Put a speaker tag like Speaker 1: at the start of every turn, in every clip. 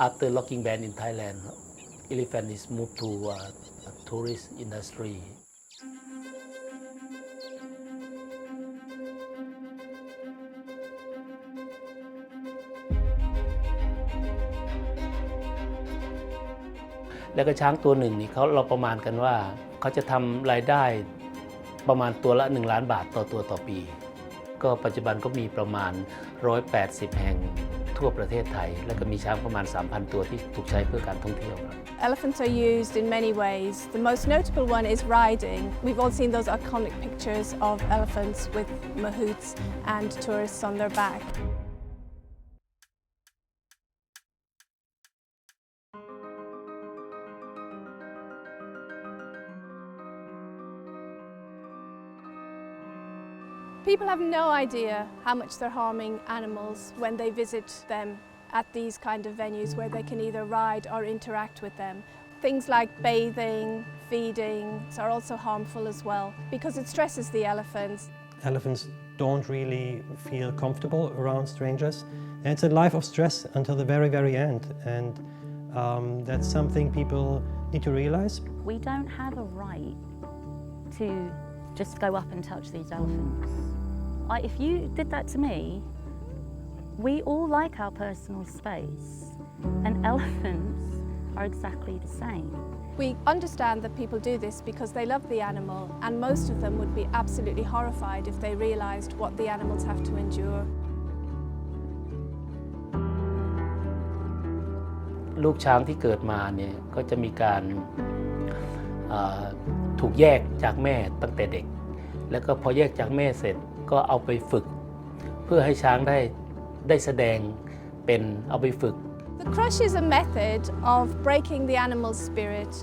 Speaker 1: After logging ban in Thailand, elephant is moved to tourist industry.แล้วก็ช้างตัวหนึ่งนี่เราประมาณกันว่าเขาจะทำรายได้ประมาณตัวละ1 ล้านบาทต่อตัวต่อปีก็ปัจจุบันก็มีประมาณ180แห่งทั่วประเทศไทยแล้วก็มีช้างประมาณ 3,000 ตัวที่ถูกใช้เพื่อการท่องเที่ยวครับ
Speaker 2: Elephants are used in many ways. The most notable one is riding. We've all seen those iconic pictures of elephants with mahouts and tourists on their back. People have no idea how much they're harming animals when they visit them at these kind of venues where they can either ride or interact with them. Things like bathing, feeding are also harmful as well because it stresses the elephants.
Speaker 3: Elephants don't really feel comfortable around strangers. And it's a life of stress until the very, very end. And that's something people need to realize.
Speaker 4: We don't have a right to just go up and touch these elephants. If you did that to me, we all like our personal space, and elephants are exactly the same.
Speaker 2: We understand that people do this because they love the animal, and most of them would be absolutely horrified if they realised what the animals have to endure.
Speaker 1: ลูกช้างที่เกิดมาเนี่ยก็จะมีการถูกแยกจากแม่ตั้งแต่เด็กแล้วก็พอแยกจากแม่เสร็จก็เอาไปฝึกเพื่อให้ช้างได้แสดงเป็นเอาไปฝึก
Speaker 2: The crush is a method of breaking the animal's spirit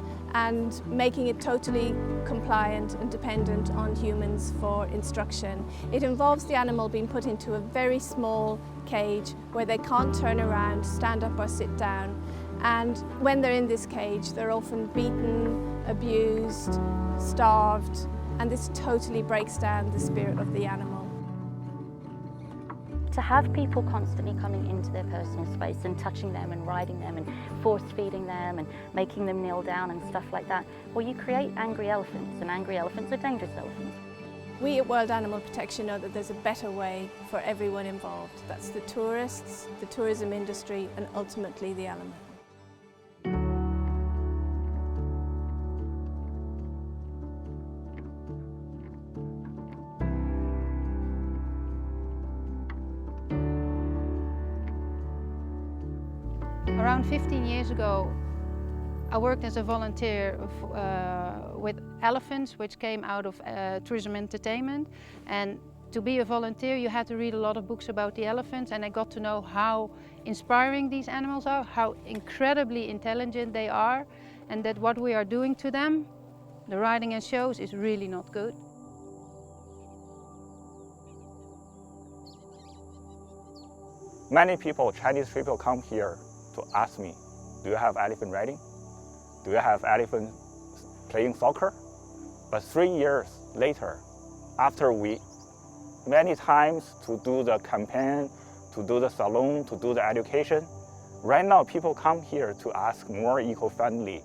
Speaker 2: and making it totally compliant and dependent on humans for instruction. It involves the animal being put into a very small cage where they can't turn around, stand up or sit down. And when they're in this cage, they're often beaten, abused, starved, and this totally breaks down the spirit of the animal.
Speaker 4: To have people constantly coming into their personal space and touching them and riding them and force feeding them and making them kneel down and stuff like that, well, you create angry elephants, and angry elephants are dangerous elephants.
Speaker 2: We at World Animal Protection know that there's a better way for everyone involved. That's the tourists, the tourism industry, and ultimately the animal.
Speaker 5: Around 15 years ago, I worked as a volunteer with elephants, which came out of tourism entertainment. And to be a volunteer, you had to read a lot of books about the elephants, and I got to know how inspiring these animals are, how incredibly intelligent they are, and that what we are doing to them, the riding and shows, is really not good.
Speaker 6: Many people, Chinese people, come here to ask me, do you have elephant riding? Do you have elephant playing soccer? But 3 years later, after we many times to do the campaign, to do the salon, to do the education, right now people come here to ask more eco-friendly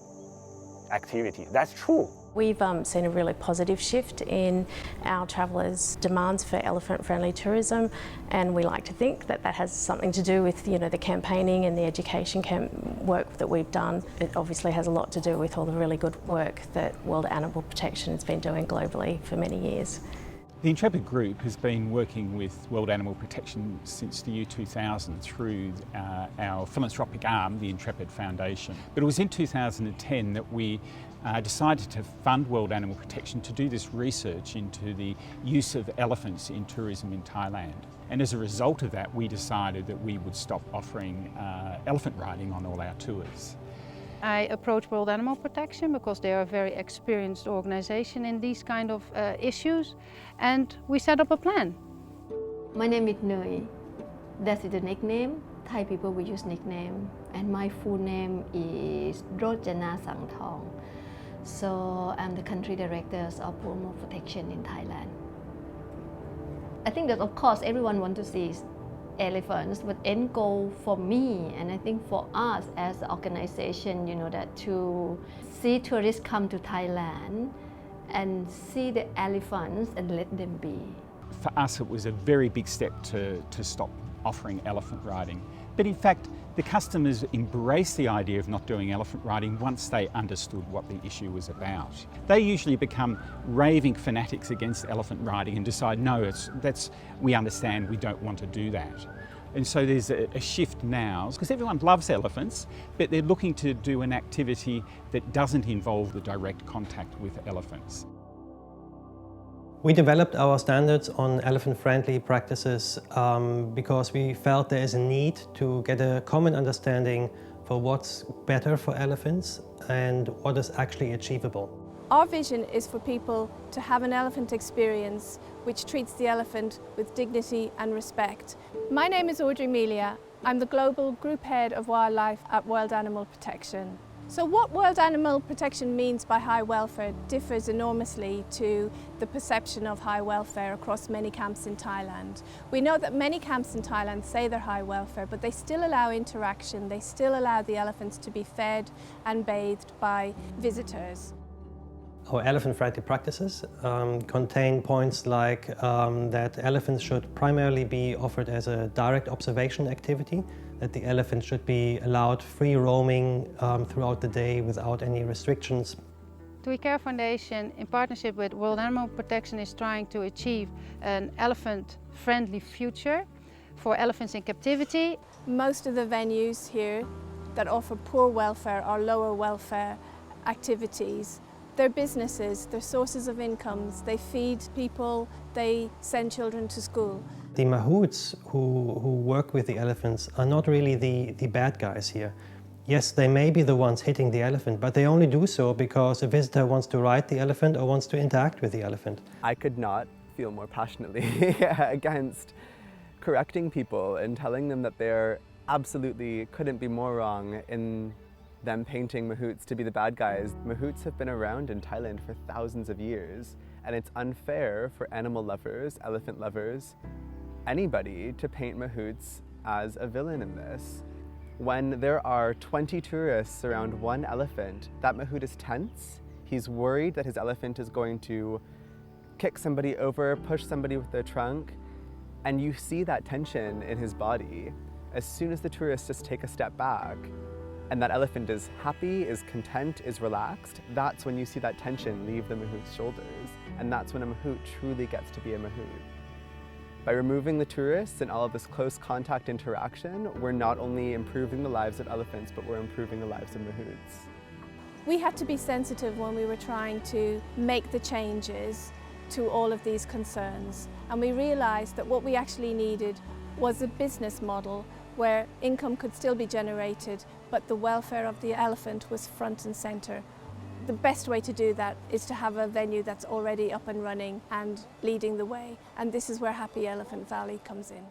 Speaker 6: activity. That's true.
Speaker 7: We've seen a really positive shift in our travellers' demands for elephant-friendly tourism, and we like to think that that has something to do with the campaigning and the education work that we've done. It obviously has a lot to do with all the really good work that World Animal Protection has been doing globally for many years.
Speaker 8: The Intrepid Group has been working with World Animal Protection since the year 2000 through our philanthropic arm, the Intrepid Foundation. But it was in 2010 that we decided to fund World Animal Protection to do this research into the use of elephants in tourism in Thailand. And as a result of that, we decided that we would stop offering elephant riding on all our tours.
Speaker 5: I approached World Animal Protection because they are a very experienced organization in these kind of issues, and we set up a plan.
Speaker 9: My name is Nui. That is the nickname. Thai people will use nickname, and my full name is Rojana Sangthong. So I'm the country director of World Animal Protection in Thailand. I think that of course everyone wants to see elephants, but end goal for me, and I think for us as an organization, that to see tourists come to Thailand and see the elephants and let them be.
Speaker 8: For us, it was a very big step to stop offering elephant riding. But in fact, the customers embraced the idea of not doing elephant riding once they understood what the issue was about. They usually become raving fanatics against elephant riding and decide, no, we understand, we don't want to do that. And so there's a shift now, because everyone loves elephants, but they're looking to do an activity that doesn't involve the direct contact with elephants.
Speaker 3: We developed our standards on elephant-friendly practices because we felt there is a need to get a common understanding for what's better for elephants and what is actually achievable.
Speaker 2: Our vision is for people to have an elephant experience which treats the elephant with dignity and respect. My name is Audrey Melia. I'm the Global Group Head of Wildlife at World Animal Protection. So what World Animal Protection means by high welfare differs enormously to the perception of high welfare across many camps in Thailand. We know that many camps in Thailand say they're high welfare, but they still allow interaction, they still allow the elephants to be fed and bathed by visitors.
Speaker 3: Our elephant-friendly practices contain points like that elephants should primarily be offered as a direct observation activity, that the elephant should be allowed free roaming throughout the day without any restrictions.
Speaker 5: TUI Care Foundation, in partnership with World Animal Protection, is trying to achieve an elephant-friendly future for elephants in captivity.
Speaker 2: Most of the venues here that offer poor welfare or lower welfare activities, they're businesses, they're sources of incomes, they feed people, they send children to school.
Speaker 3: The mahouts who work with the elephants are not really the bad guys here. Yes, they may be the ones hitting the elephant, but they only do so because a visitor wants to ride the elephant or wants to interact with the elephant.
Speaker 10: I could not feel more passionately against correcting people and telling them that they're absolutely couldn't be more wrong in them painting mahouts to be the bad guys. Mahouts have been around in Thailand for thousands of years, and it's unfair for animal lovers, elephant lovers, anybody to paint mahouts as a villain in this. When there are 20 tourists around one elephant, that mahout is tense. He's worried that his elephant is going to kick somebody over, push somebody with their trunk, and you see that tension in his body. As soon as the tourists just take a step back, and that elephant is happy, is content, is relaxed, that's when you see that tension leave the mahout's shoulders. And that's when a mahout truly gets to be a mahout. By removing the tourists and all of this close contact interaction, we're not only improving the lives of elephants, but we're improving the lives of mahouts.
Speaker 2: We had to be sensitive when we were trying to make the changes to all of these concerns. And we realized that what we actually needed was a business model where income could still be generated, but the welfare of the elephant was front and center. The best way to do that is to have a venue that's already up and running and leading the way. And this is where Happy Elephant Valley comes in.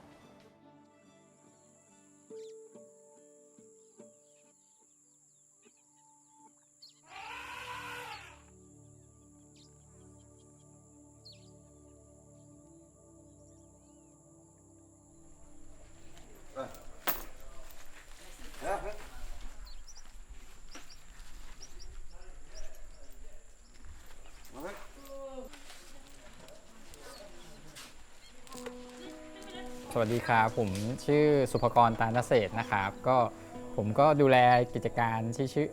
Speaker 11: สวัสดีครับผมชื่อสุภกร ตาลเศรษฐ์นะครับผมก็ดูแลกิจการที่ชื่อ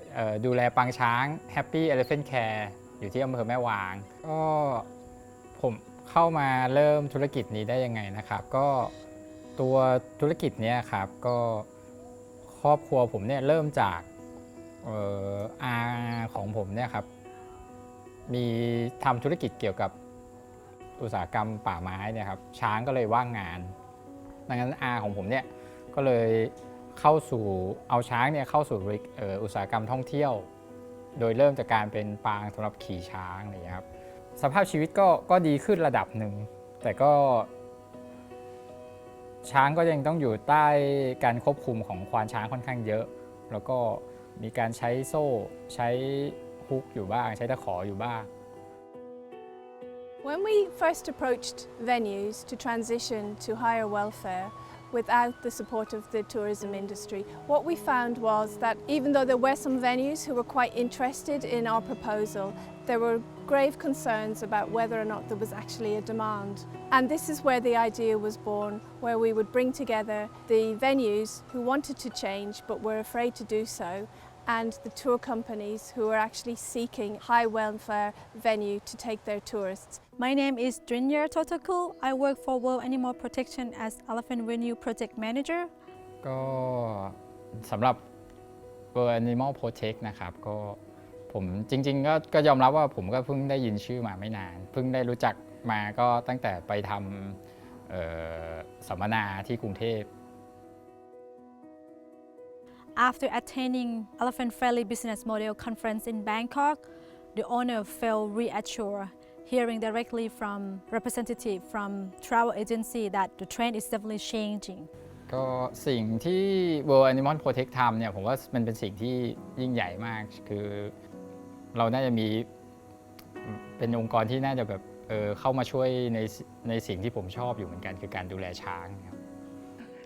Speaker 11: ดูแลปางช้าง Happy Elephant Care อยู่ที่อำเภอแม่วางก็ผมเข้ามาเริ่มธุรกิจนี้ได้ยังไงนะครับก็ตัวธุรกิจนี้ครับก็ครอบครัวผมเนี่ยเริ่มจากอาของผมเนี่ยครับมีทำธุรกิจเกี่ยวกับอุตสาหกรรมป่าไม้เนี่ยครับช้างก็เลยว่างงานดังนั้นอาของผมเนี่ยก็เลยเอาช้างเนี่ยเข้าสู่อุตสาหกรรมท่องเที่ยวโดยเริ่มจากการเป็นปางสำหรับขี่ช้างอะไรอย่างเงี้ยครับสภาพชีวิตก็ดีขึ้นระดับหนึ่งแต่ก็ช้างก็ยังต้องอยู่ใต้การควบคุมของควานช้างค่อนข้างเยอะแล้วก็มีการใช้โซ่ใช้ฮุกอยู่บ้างใช้ตะขออยู่บ้าง
Speaker 2: When we first approached venues to transition to higher welfare, without the support of the tourism industry. What we found was that even though there were some venues who were quite interested in our proposal, there were grave concerns about whether or not there was actually a demand. And this is where the idea was born, where we would bring together the venues who wanted to change but were afraid to do so, and the tour companies who are actually seeking high welfare venue to take their tourists.
Speaker 12: My name is Drinya Totakul. I work for World Animal Protection as Elephant Venue Project Manager.
Speaker 11: ก็สำหรับ World Animal Protect นะครับก็ผมจริงๆก็ยอมรับว่าผมก็เพิ่งได้ยินชื่อมาไม่นานเพิ่งได้รู้จักมาก็ตั้งแต่ไปทำสัมมนาที่กรุงเทพ
Speaker 12: After attending Elephant Friendly Business Model Conference in Bangkok, the owner felt reassured, hearing directly from representative from travel agency that the trend is definitely changing.
Speaker 11: ก็สิ่งที่ World Animal Protect ทำเนี่ยผมว่ามันเป็นสิ่งที่ยิ่งใหญ่มากคือเราน่าจะมีเป็นองค์กรที่น่าจะแบบเข้ามาช่วยในสิ่งที่ผมชอบอยู่เหมือนกันคือการดูแลช้างครับ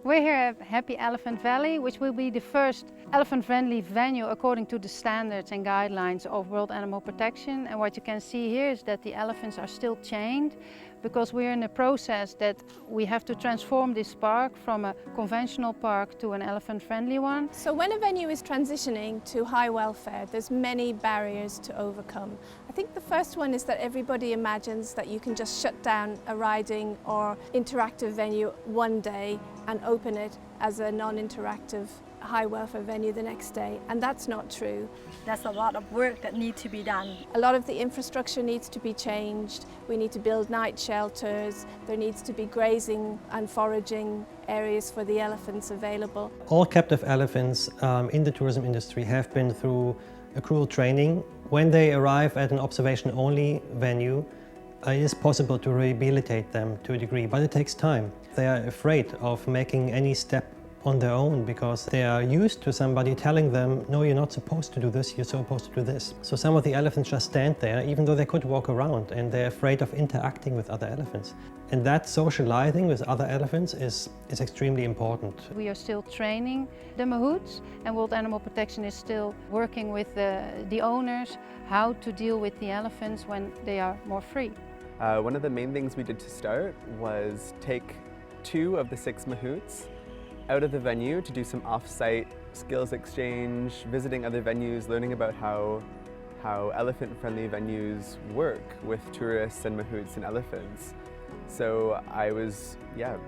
Speaker 5: We're here at Happy Elephant Valley, which will be the first elephant-friendly venue according to the standards and guidelines of World Animal Protection. And what you can see here is that the elephants are still chained because we're in a process that we have to transform this park from a conventional park to an elephant-friendly one.
Speaker 2: So when a venue is transitioning to high welfare, there's many barriers to overcome. I think the first one is that everybody imagines that you can just shut down a riding or interactive venue one day and open it as a non-interactive high welfare venue the next day, and that's not true.
Speaker 12: There's a lot of work that needs to be done.
Speaker 2: A lot of the infrastructure needs to be changed. We need to build night shelters. There needs to be grazing and foraging areas for the elephants available.
Speaker 3: All captive elephants in the tourism industry have been through accrual training. When they arrive at an observation-only venue, it is possible to rehabilitate them to a degree, but it takes time. They are afraid of making any step on their own because they are used to somebody telling them, no, you're not supposed to do this, you're supposed to do this. So some of the elephants just stand there, even though they could walk around, and they're afraid of interacting with other elephants. And that socializing with other elephants is extremely important.
Speaker 5: We are still training the mahouts, and World Animal Protection is still working with the owners how to deal with the elephants when they are more free.
Speaker 10: One of the main things we did to start was take 2 of the 6 mahouts out of the venue to do some off-site skills exchange, visiting other venues, learning about how elephant-friendly venues work with tourists and mahouts and elephants. So I was,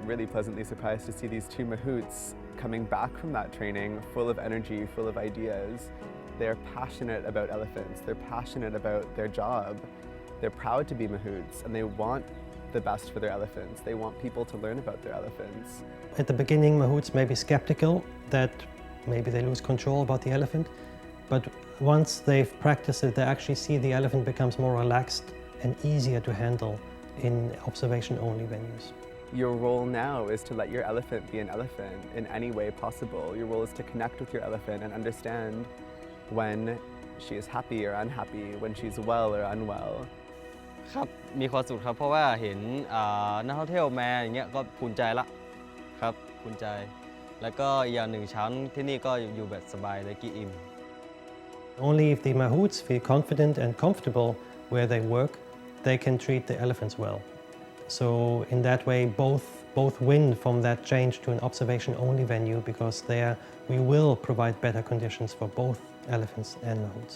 Speaker 10: really pleasantly surprised to see these 2 mahouts coming back from that training full of energy, full of ideas. They're passionate about elephants, they're passionate about their job, they're proud to be mahouts, and they want the best for their elephants. They want people to learn about their elephants.
Speaker 3: At the beginning, mahouts may be skeptical that maybe they lose control about the elephant, but once they've practiced it, they actually see the elephant becomes more relaxed and easier to handle in observation-only venues.
Speaker 10: Your role now is to let your elephant be an elephant in any way possible. Your role is to connect with your elephant and understand when she is happy or unhappy, when she's well or unwell.
Speaker 13: ครับมีความสุขครับเพราะว่าเห็นนักท่องเที่ยวมาอย่างเงี้ยก็ภูมิใจละครับภูมิใจแล้วก็อย่างหนึ่งชั้นที่นี่ก็อยู่แบบสบายและกินอิ่ม
Speaker 3: Only if the mahouts feel confident and comfortable where they work, they can treat the elephants well. So in that way, both win from that change to an observation-only venue because there we will provide better conditions for both elephants and mahouts.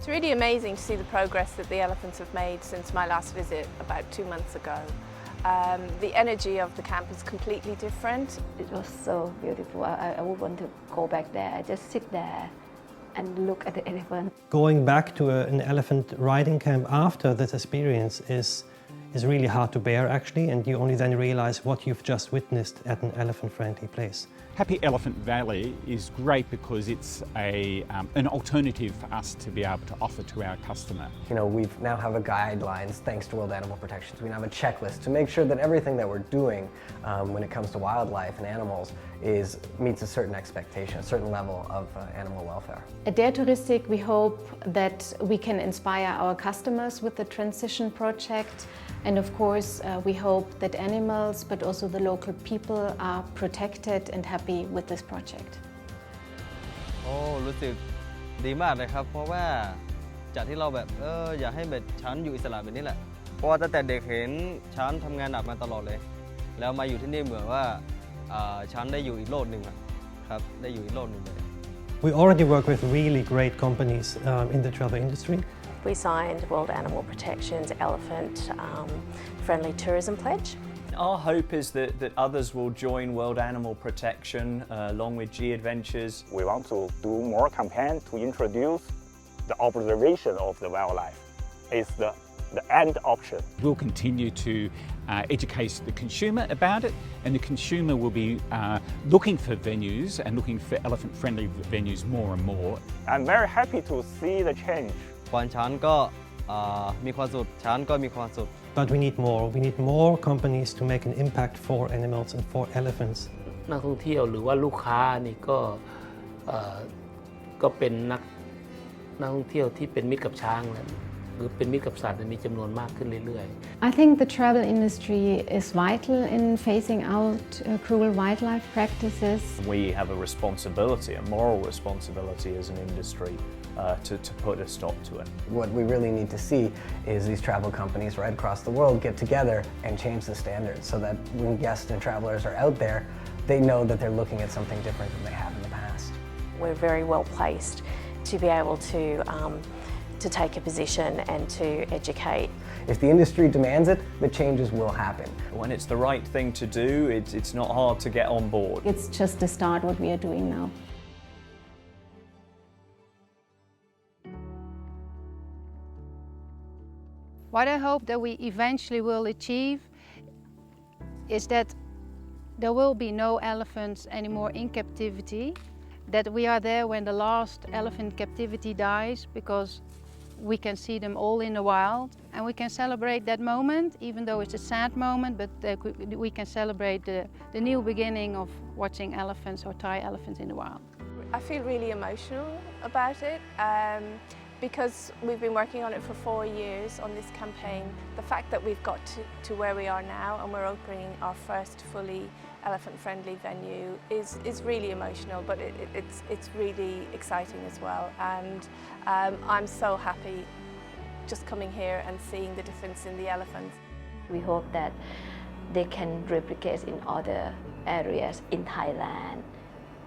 Speaker 2: It's really amazing to see the progress that the elephants have made since my last visit about 2 months ago. The energy of the camp is completely different.
Speaker 9: It was so beautiful. I would want to go back there. I just sit there and look at the elephant.
Speaker 3: Going back to an elephant riding camp after this experience is is really hard to bear actually, and you only then realize what you've just witnessed at an elephant-friendly place.
Speaker 8: Happy Elephant Valley is great because it's an alternative for us to be able to offer to our customer.
Speaker 14: You know, we now have a guidelines thanks to World Animal Protection. We now have a checklist to make sure that everything that we're doing when it comes to wildlife and animals meets a certain expectation, a certain level of animal welfare.
Speaker 15: At Dare Touristik, we hope that we can inspire our customers with the Transition project. And of course, we hope that animals, but also the local people, are protected and happy with this project.
Speaker 13: รู้สึกดีมากเลยครับเพราะว่าจากที่เราแบบอยากให้แบบช้างอยู่อิสระแบบนี้แหละเพราะว่าตั้งแต่เด็กเห็นช้างทำงานหนักมาตลอดเลยแล้วมาอยู่ที่นี่เหมือนว่าช้างได้อยู่อีกโลกหนึ่งครับได้อยู่อีกโลกหนึ่งเลย
Speaker 3: We already work with really great companies in the travel industry.
Speaker 7: We signed World Animal Protection's Elephant Friendly Tourism Pledge.
Speaker 16: Our hope is that others will join World Animal Protection along with G Adventures.
Speaker 6: We want to do more campaigns to introduce the observation of the wildlife. It's the end option.
Speaker 8: We'll continue to educate the consumer about it, and the consumer will be looking for venues and looking for elephant-friendly venues more and more.
Speaker 6: I'm very happy to see the change.
Speaker 13: ควานช้างก็มีความสุขช้างก็มีความสุข
Speaker 3: But we need more. We need more companies to make an impact for animals and for elephants.
Speaker 1: นักท่องเที่ยวหรือว่าลูกค้านี่ก็เป็นนักท่องเที่ยวที่เป็นมิตรกับช้างหรือเป็นมิตรกับสัตว์มีจำนวนมากขึ้นเรื่อยๆ
Speaker 15: I think the travel industry is vital in phasing out cruel wildlife practices.
Speaker 16: We have a responsibility, a moral responsibility as an industry to put a stop to it.
Speaker 14: What we really need to see is these travel companies right across the world get together and change the standards so that when guests and travelers are out there, they know that they're looking at something different than they have in the past.
Speaker 7: We're very well placed to be able to take a position and to educate.
Speaker 14: If the industry demands it, the changes will happen.
Speaker 16: When it's the right thing to do, it's not hard to get on board.
Speaker 15: It's just the start what we are doing now.
Speaker 5: What I hope that we eventually will achieve is that there will be no elephants anymore in captivity, that we are there when the last elephant captivity dies, because we can see them all in the wild, and we can celebrate that moment, even though it's a sad moment, but we can celebrate the new beginning of watching elephants or Thai elephants in the wild.
Speaker 2: I feel really emotional about it because we've been working on it for 4 years on this campaign. The fact that we've got to where we are now and we're opening our first fully elephant-friendly venue is really emotional, but it's really exciting as well. And I'm so happy just coming here and seeing the difference in the elephants.
Speaker 9: We hope that they can replicate in other areas in Thailand,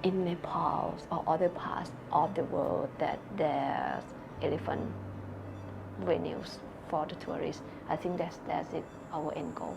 Speaker 9: in Nepal or other parts of the world, that there's elephant venues for the tourists. I think that's it, our end goal.